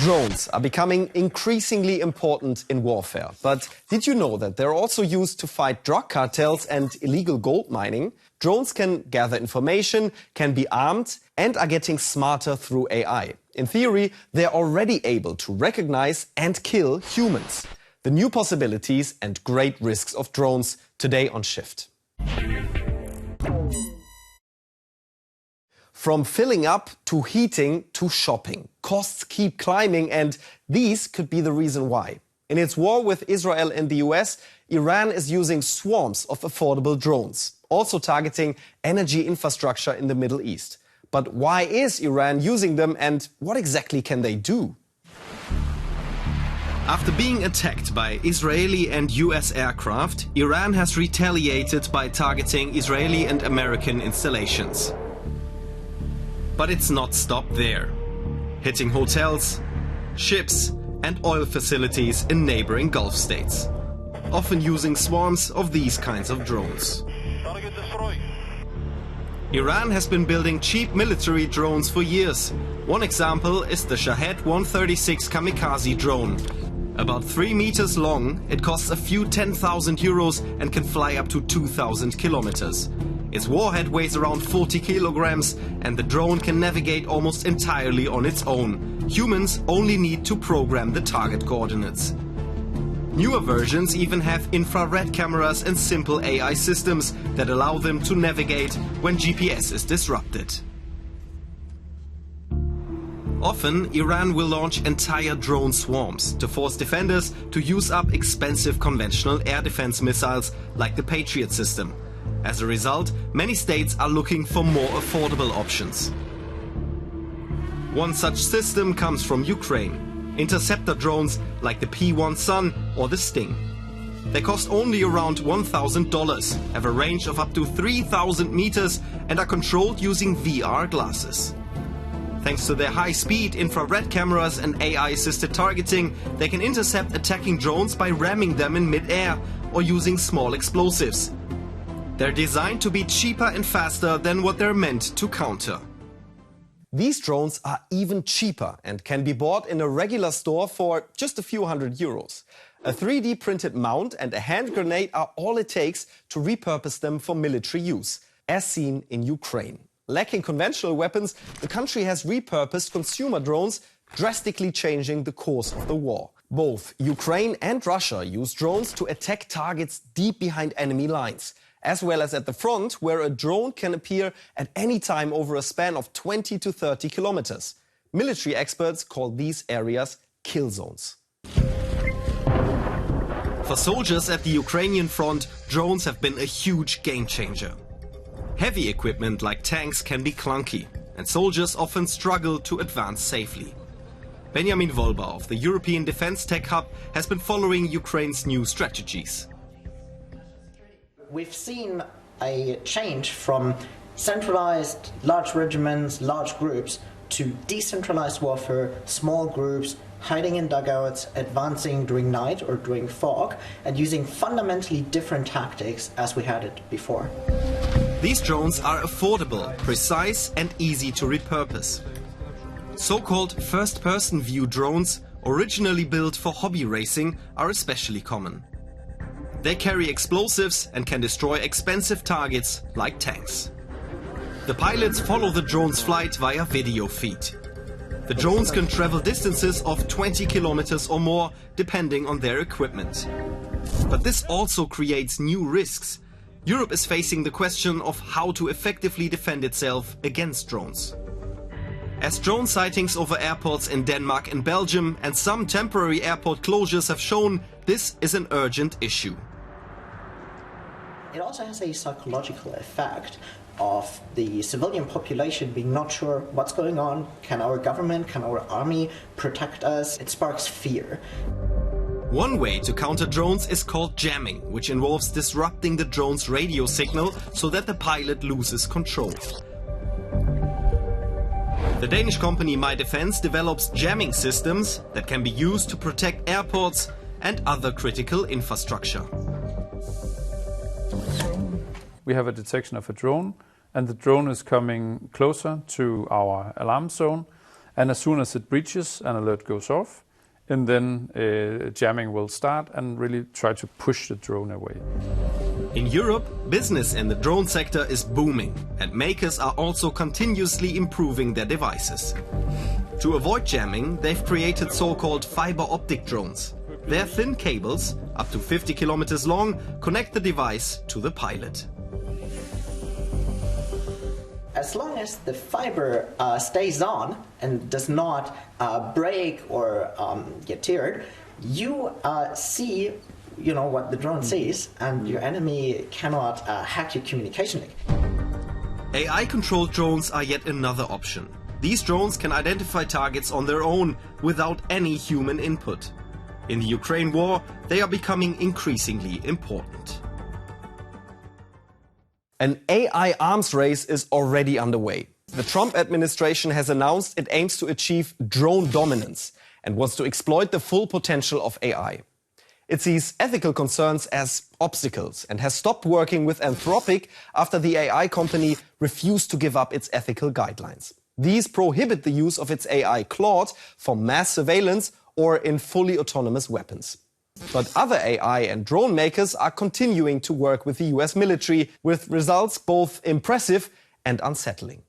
Drones are becoming increasingly important in warfare. But did you know that they're also used to fight drug cartels and illegal gold mining? Drones can gather information, can be armed, and are getting smarter through AI. In theory, they're already able to recognize and kill humans. The new possibilities and great risks of drones today on Shift. From filling up to heating to shopping, costs keep climbing, and these could be the reason why. In its war with Israel and the US, Iran is using swarms of affordable drones, also targeting energy infrastructure in the Middle East. But why is Iran using them, and what exactly can they do? After being attacked by Israeli and US aircraft, Iran has retaliated by targeting Israeli and American installations. But it's not stopped there, hitting hotels, ships and oil facilities in neighboring Gulf states, often using swarms of these kinds of drones. Iran has been building cheap military drones for years. One example is the Shahed 136 kamikaze drone. About 3 meters long, it costs a few 10,000 euros and can fly up to 2,000 kilometers. Its warhead weighs around 40 kilograms and the drone can navigate almost entirely on its own. Humans only need to program the target coordinates. Newer versions even have infrared cameras and simple AI systems that allow them to navigate when GPS is disrupted. Often, Iran will launch entire drone swarms to force defenders to use up expensive conventional air defense missiles like the Patriot system. As a result, many states are looking for more affordable options. One such system comes from Ukraine. Interceptor drones like the P-1 Sun or the Sting. They cost only around $1,000, have a range of up to 3,000 meters and are controlled using VR glasses. Thanks to their high-speed infrared cameras and AI-assisted targeting, they can intercept attacking drones by ramming them in mid-air or using small explosives. They're designed to be cheaper and faster than what they're meant to counter. These drones are even cheaper and can be bought in a regular store for just a few hundred euros. A 3D printed mount and a hand grenade are all it takes to repurpose them for military use, as seen in Ukraine. Lacking conventional weapons, the country has repurposed consumer drones, drastically changing the course of the war. Both Ukraine and Russia use drones to attack targets deep behind enemy lines, as well as at the front, where a drone can appear at any time over a span of 20 to 30 kilometers. Military experts call these areas kill zones. For soldiers at the Ukrainian front, drones have been a huge game changer. Heavy equipment like tanks can be clunky, and soldiers often struggle to advance safely. Benjamin Wolber of the European Defence Tech Hub has been following Ukraine's new strategies. We've seen a change from centralized large regiments, large groups, to decentralized warfare, small groups, hiding in dugouts, advancing during night or during fog, and using fundamentally different tactics as we had it before. These drones are affordable, precise and easy to repurpose. So-called first-person view drones, originally built for hobby racing, are especially common. They carry explosives and can destroy expensive targets like tanks. The pilots follow the drone's flight via video feed. The drones can travel distances of 20 kilometers or more, depending on their equipment. But this also creates new risks. Europe is facing the question of how to effectively defend itself against drones. As drone sightings over airports in Denmark and Belgium and some temporary airport closures have shown, this is an urgent issue. It also has a psychological effect of the civilian population being not sure what's going on. Can our government, can our army protect us? It sparks fear. One way to counter drones is called jamming, which involves disrupting the drone's radio signal so that the pilot loses control. The Danish company My Defence develops jamming systems that can be used to protect airports and other critical infrastructure. We have a detection of a drone, and the drone is coming closer to our alarm zone, And as soon as it breaches, an alert goes off, and then jamming will start and really try to push the drone away. In Europe, business in the drone sector is booming, and makers are also continuously improving their devices. To avoid jamming, they've created so-called fiber optic drones. Their thin cables, up to 50 kilometers long, connect the device to the pilot. As long as the fiber stays on and does not break or get teared, you see what the drone sees, and your enemy cannot hack your communication link. AI-controlled drones are yet another option. These drones can identify targets on their own without any human input. In the Ukraine war, they are becoming increasingly important. An AI arms race is already underway. The Trump administration has announced it aims to achieve drone dominance and wants to exploit the full potential of AI. It sees ethical concerns as obstacles and has stopped working with Anthropic after the AI company refused to give up its ethical guidelines. These prohibit the use of its AI Claude for mass surveillance or in fully autonomous weapons. But other AI and drone makers are continuing to work with the US military, with results both impressive and unsettling.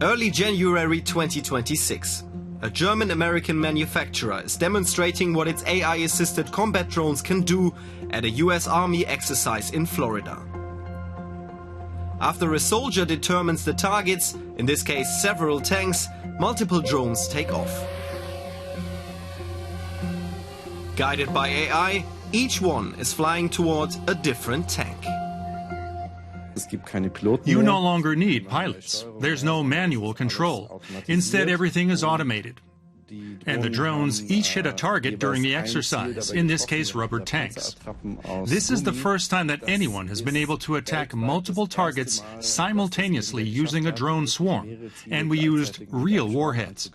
Early January 2026. A German-American manufacturer is demonstrating what its AI-assisted combat drones can do at a US Army exercise in Florida. After a soldier determines the targets, in this case several tanks, multiple drones take off. Guided by AI, each one is flying towards a different tank. You no longer need pilots. There's no manual control. Instead, everything is automated. And the drones each hit a target during the exercise, in this case rubber tanks. This is the first time that anyone has been able to attack multiple targets simultaneously using a drone swarm, and we used real warheads.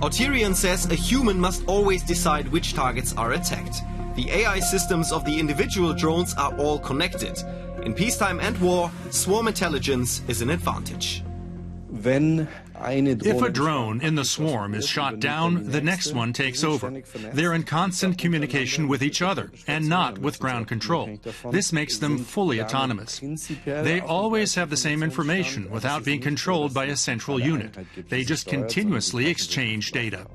Auterion says a human must always decide which targets are attacked. The AI systems of the individual drones are all connected. In peacetime and war, swarm intelligence is an advantage. If a drone in the swarm is shot down, the next one takes over. They're in constant communication with each other and not with ground control. This makes them fully autonomous. They always have the same information without being controlled by a central unit. They just continuously exchange data.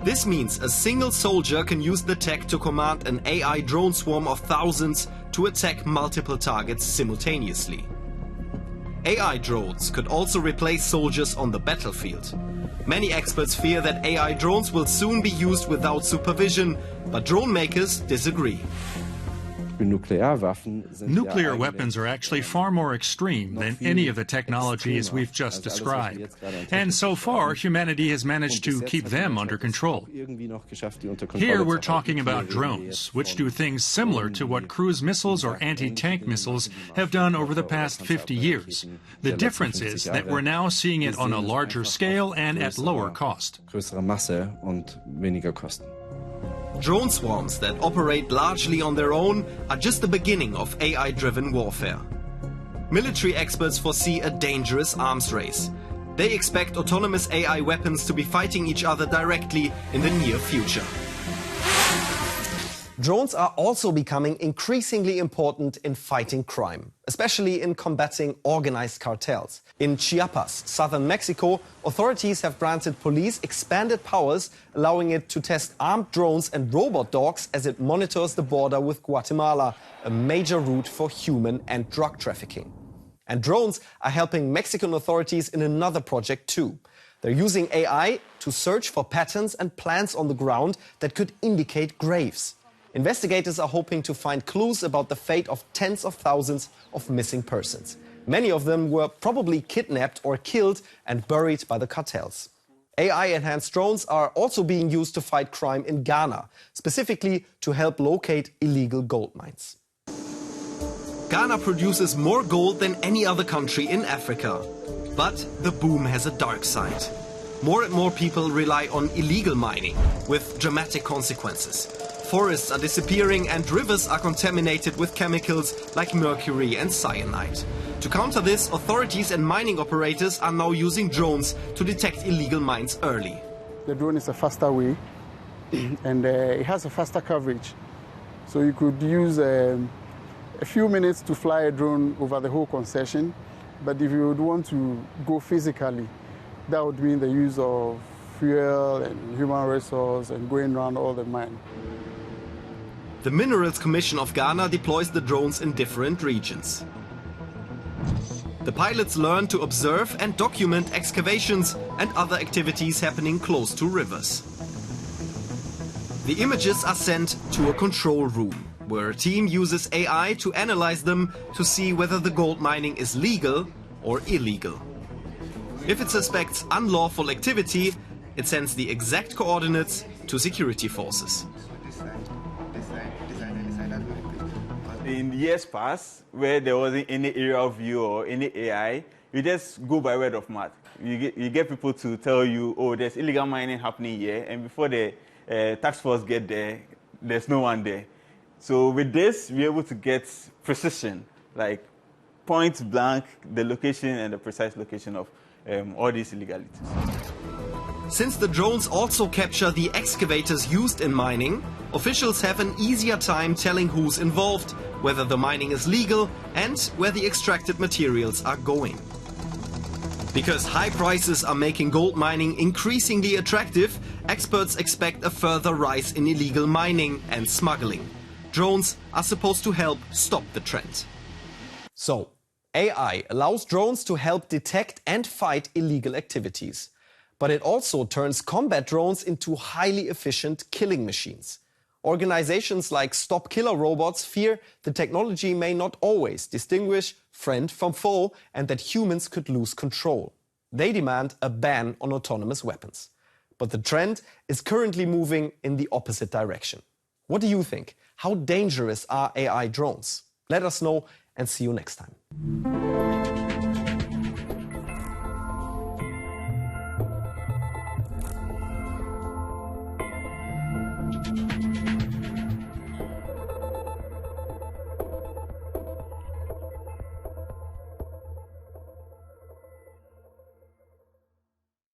This means a single soldier can use the tech to command an AI drone swarm of thousands to attack multiple targets simultaneously. AI drones could also replace soldiers on the battlefield. Many experts fear that AI drones will soon be used without supervision, but drone makers disagree. Nuclear weapons are actually far more extreme than any of the technologies we've just described. And so far, humanity has managed to keep them under control. Here we're talking about drones, which do things similar to what cruise missiles or anti-tank missiles have done over the past 50 years. The difference is that we're now seeing it on a larger scale and at lower cost. Drone swarms that operate largely on their own are just the beginning of AI-driven warfare. Military experts foresee a dangerous arms race. They expect autonomous AI weapons to be fighting each other directly in the near future. Drones are also becoming increasingly important in fighting crime, especially in combating organized cartels. In Chiapas, southern Mexico, authorities have granted police expanded powers, allowing it to test armed drones and robot dogs as it monitors the border with Guatemala, a major route for human and drug trafficking. And drones are helping Mexican authorities in another project too. They're using AI to search for patterns and plants on the ground that could indicate graves. Investigators are hoping to find clues about the fate of tens of thousands of missing persons. Many of them were probably kidnapped or killed and buried by the cartels. AI-enhanced drones are also being used to fight crime in Ghana, specifically to help locate illegal gold mines. Ghana produces more gold than any other country in Africa. But the boom has a dark side. More and more people rely on illegal mining, with dramatic consequences. Forests are disappearing and rivers are contaminated with chemicals like mercury and cyanide. To counter this, authorities and mining operators are now using drones to detect illegal mines early. The drone is a faster way and it has a faster coverage. So you could use a few minutes to fly a drone over the whole concession, but if you would want to go physically, that would mean the use of fuel and human resource and going around all the mine. The Minerals Commission of Ghana deploys the drones in different regions. The pilots learn to observe and document excavations and other activities happening close to rivers. The images are sent to a control room, where a team uses AI to analyze them to see whether the gold mining is legal or illegal. If it suspects unlawful activity, it sends the exact coordinates to security forces. In years past, where there wasn't any aerial view or any AI, you just go by word of mouth. You get people to tell you, oh, there's illegal mining happening here, and before the task force get there, there's no one there. So with this, we're able to get precision, like point blank, the location and the precise location of all these illegalities. Since the drones also capture the excavators used in mining, officials have an easier time telling who's involved, whether the mining is legal and where the extracted materials are going. Because high prices are making gold mining increasingly attractive, experts expect a further rise in illegal mining and smuggling. Drones are supposed to help stop the trend. So, AI allows drones to help detect and fight illegal activities. But it also turns combat drones into highly efficient killing machines. Organizations like Stop Killer Robots fear the technology may not always distinguish friend from foe and that humans could lose control. They demand a ban on autonomous weapons. But the trend is currently moving in the opposite direction. What do you think? How dangerous are AI drones? Let us know and see you next time.